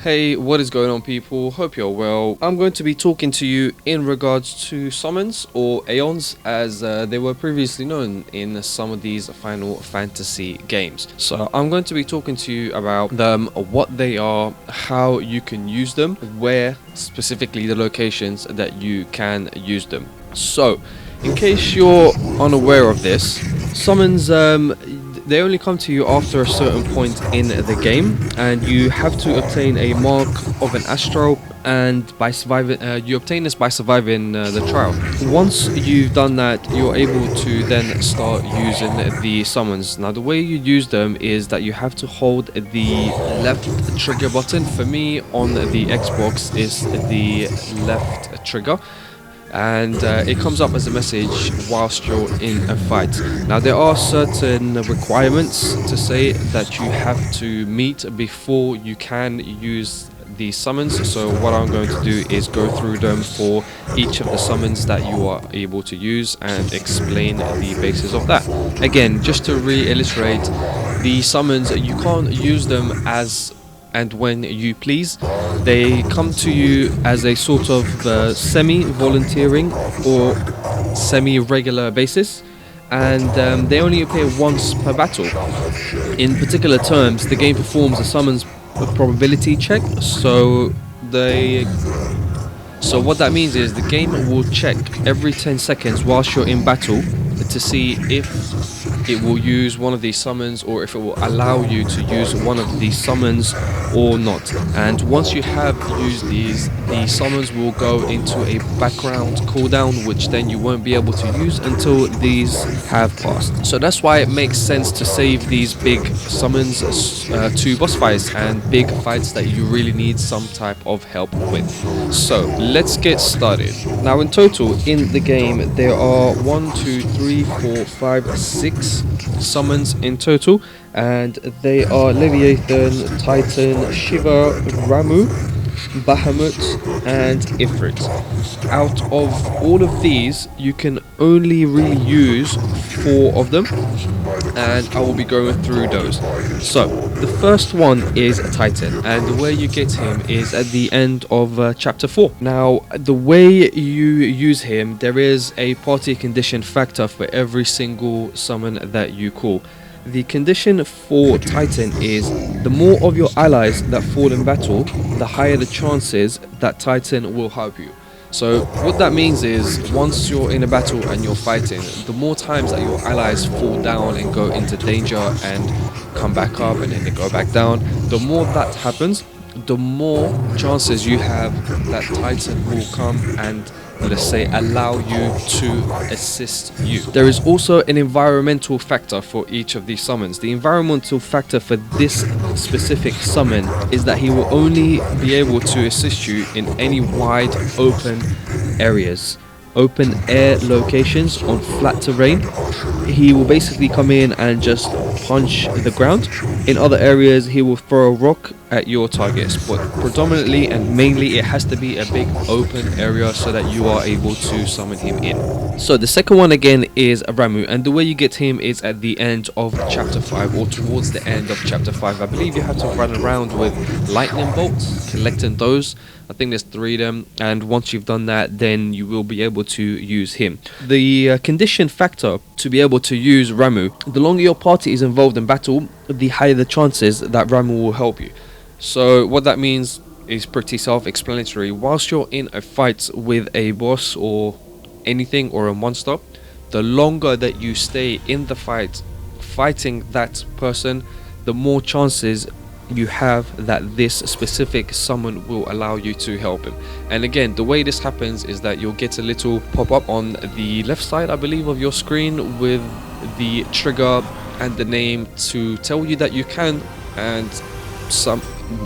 Hey, what is going on, people? Hope you're well. I'm going to be talking to you in regards to summons, or Aeons, as they were previously known in some of these Final Fantasy games. So I'm going to be talking to you about them, what they are, how you can use them, where specifically the locations that you can use them. So, in case you're unaware of this, summons they only come to you after a certain point in the game, and you have to obtain a mark of an astral, and by surviving you obtain this by surviving the trial. Once you've done that, you're able to then start using the summons. Now the way you use them is that you have to hold the left trigger button. For me on the Xbox is the left trigger, and it comes up as a message whilst you're in a fight. Now there are certain requirements to say that you have to meet before you can use these summons, so what I'm going to do is go through them for each of the summons that you are able to use and explain the basis of that. Again, just to reiterate, the summons, you can't use them as and when you please. They come to you as a sort of semi-volunteering or semi-regular basis, and they only appear once per battle. In particular terms, the game performs a summons probability check, so what that means is the game will check every 10 seconds whilst you're in battle to see if it will use one of these summons, or if it will allow you to use one of these summons or not. And once you have used these, the summons will go into a background cooldown, which then you won't be able to use until these have passed. So that's why it makes sense to save these big summons to boss fights and big fights that you really need some type of help with. So let's get started. Now in total in the game there are 1, 2, 3, 4, 5, 6 summons in total, and they are Leviathan, Titan, Shiva, Rahmu, Bahamut and Ifrit. Out of all of these, you can only really use 4 of them, and I will be going through those. So the first one is Titan, and the way you get him is at the end of chapter 4. Now the way you use him, there is a party condition factor for every single summon that you call. The condition for Titan is the more of your allies that fall in battle, the higher the chances that Titan will help you. So what that means is, once you're in a battle and you're fighting, the more times that your allies fall down and go into danger and come back up and then they go back down, the more that happens, the more chances you have that Titan will come and, let's say, allow you to assist you. There is also an environmental factor for each of these summons. The environmental factor for this specific summon is that he will only be able to assist you in any wide open areas, open air locations on flat terrain. He will basically come in and just punch the ground. In other areas he will throw a rock at your targets, but predominantly and mainly it has to be a big open area so that you are able to summon him in. So the second one again is Rahmu, and the way you get him is at the end of chapter 5, or towards the end of chapter 5. I believe you have to run around with lightning bolts, collecting those. I think there's 3 of them, and once you've done that, then you will be able to use him. The condition factor to be able to use Rahmu, the longer your party is involved in battle, the higher the chances that Rahmu will help you. So what that means is pretty self-explanatory. Whilst you're in a fight with a boss or anything or a monster, the longer that you stay in the fight fighting that person, the more chances you have that this specific summon will allow you to help him. And again, the way this happens is that you'll get a little pop-up on the left side, I believe, of your screen with the trigger and the name to tell you that you can, and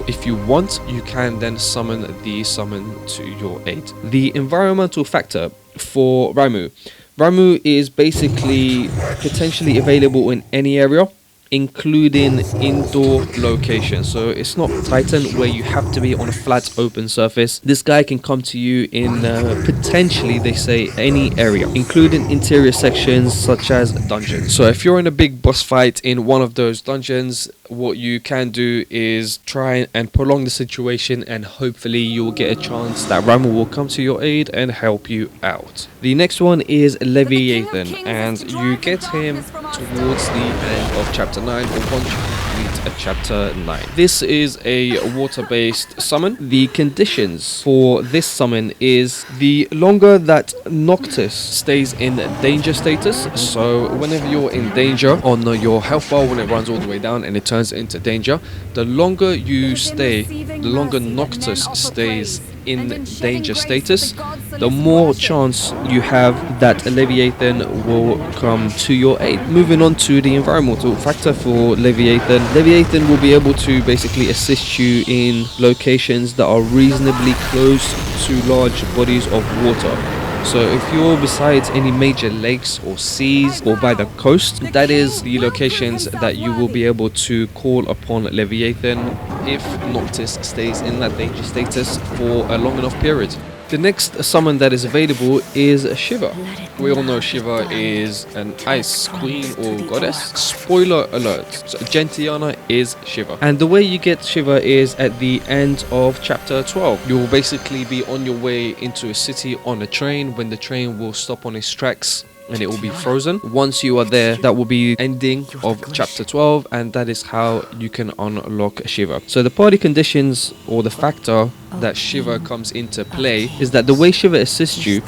if you want, you can then summon the summon to your aid. The environmental factor for Rahmu is basically potentially available in any area, including indoor location. So it's not Titan where you have to be on a flat open surface. This guy can come to you in potentially, they say, any area, including interior sections such as dungeons. So if you're in a big boss fight in one of those dungeons, what you can do is try and prolong the situation, and hopefully you'll get a chance that Rahmu will come to your aid and help you out. The next one is Leve Ethan, and you get him towards the end of chapter 9, or once you complete chapter 9. This is a water-based summon. The conditions for this summon is the longer that Noctis stays in danger status, so whenever you're in danger on your health bar, when it runs all the way down and it turns into danger, the longer you stay, the longer Noctis stays in danger status, the more chance you have that Leviathan will come to your aid. Moving on to the environmental factor for Leviathan. Leviathan will be able to basically assist you in locations that are reasonably close to large bodies of water. So if you're besides any major lakes or seas or by the coast, that is the locations that you will be able to call upon Leviathan if Noctis stays in that danger status for a long enough period. The next summon that is available is Shiva. We all know Shiva is an ice queen or goddess. Spoiler alert, so Gentiana is Shiva. And the way you get Shiva is at the end of chapter 12. You will basically be on your way into a city on a train when the train will stop on its tracks and it will be frozen. Once you are there, that will be ending of chapter 12, and that is how you can unlock Shiva. So the party conditions, or the factor that Shiva comes into play, is that the way Shiva assists you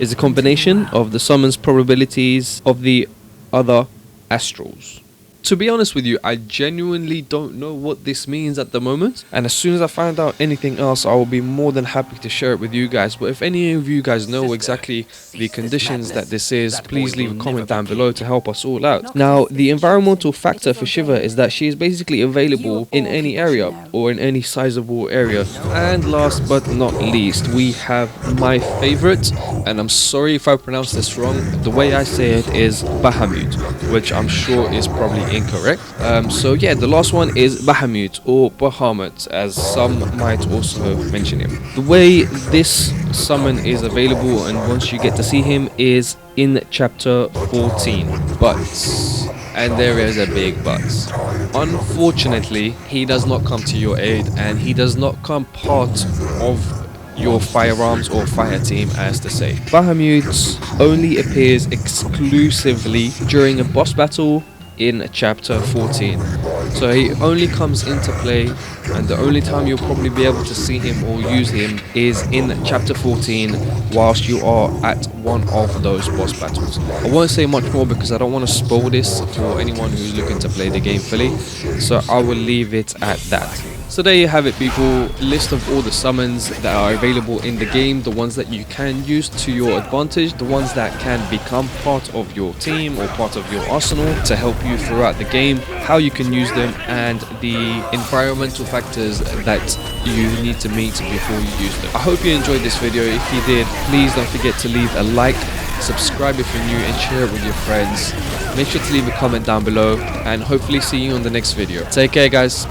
is a combination of the summons probabilities of the other astrals. To be honest with you, I genuinely don't know what this means at the moment, and as soon as I find out anything else, I will be more than happy to share it with you guys. But if any of you guys know exactly the conditions that this is, please leave a comment down below to help us all out. Now, the environmental factor for Shiva is that she is basically available in any area or in any sizable area. And last but not least, we have my favorite, and I'm sorry if I pronounce this wrong, the way I say it is Bahamut, which I'm sure is probably incorrect. So yeah, the last one is Bahamut, or Bahamut, as some might also mention him. The way this summon is available, and once you get to see him, is in chapter 14. But, and there is a big but, unfortunately he does not come to your aid, and he does not come part of your firearms or fire team, as to say. Bahamut only appears exclusively during a boss battle in chapter 14, so he only comes into play, and the only time you'll probably be able to see him or use him is in chapter 14 whilst you are at one of those boss battles. I won't say much more because I don't want to spoil this for anyone who's looking to play the game fully, so I will leave it at that. So there you have it, people. List of all the summons that are available in the game, the ones that you can use to your advantage, the ones that can become part of your team or part of your arsenal to help you throughout the game, how you can use them, and the environmental factors that you need to meet before you use them. I hope you enjoyed this video. If you did, please don't forget to leave a like, subscribe if you're new, and share it with your friends. Make sure to leave a comment down below, and hopefully see you on the next video. Take care, guys.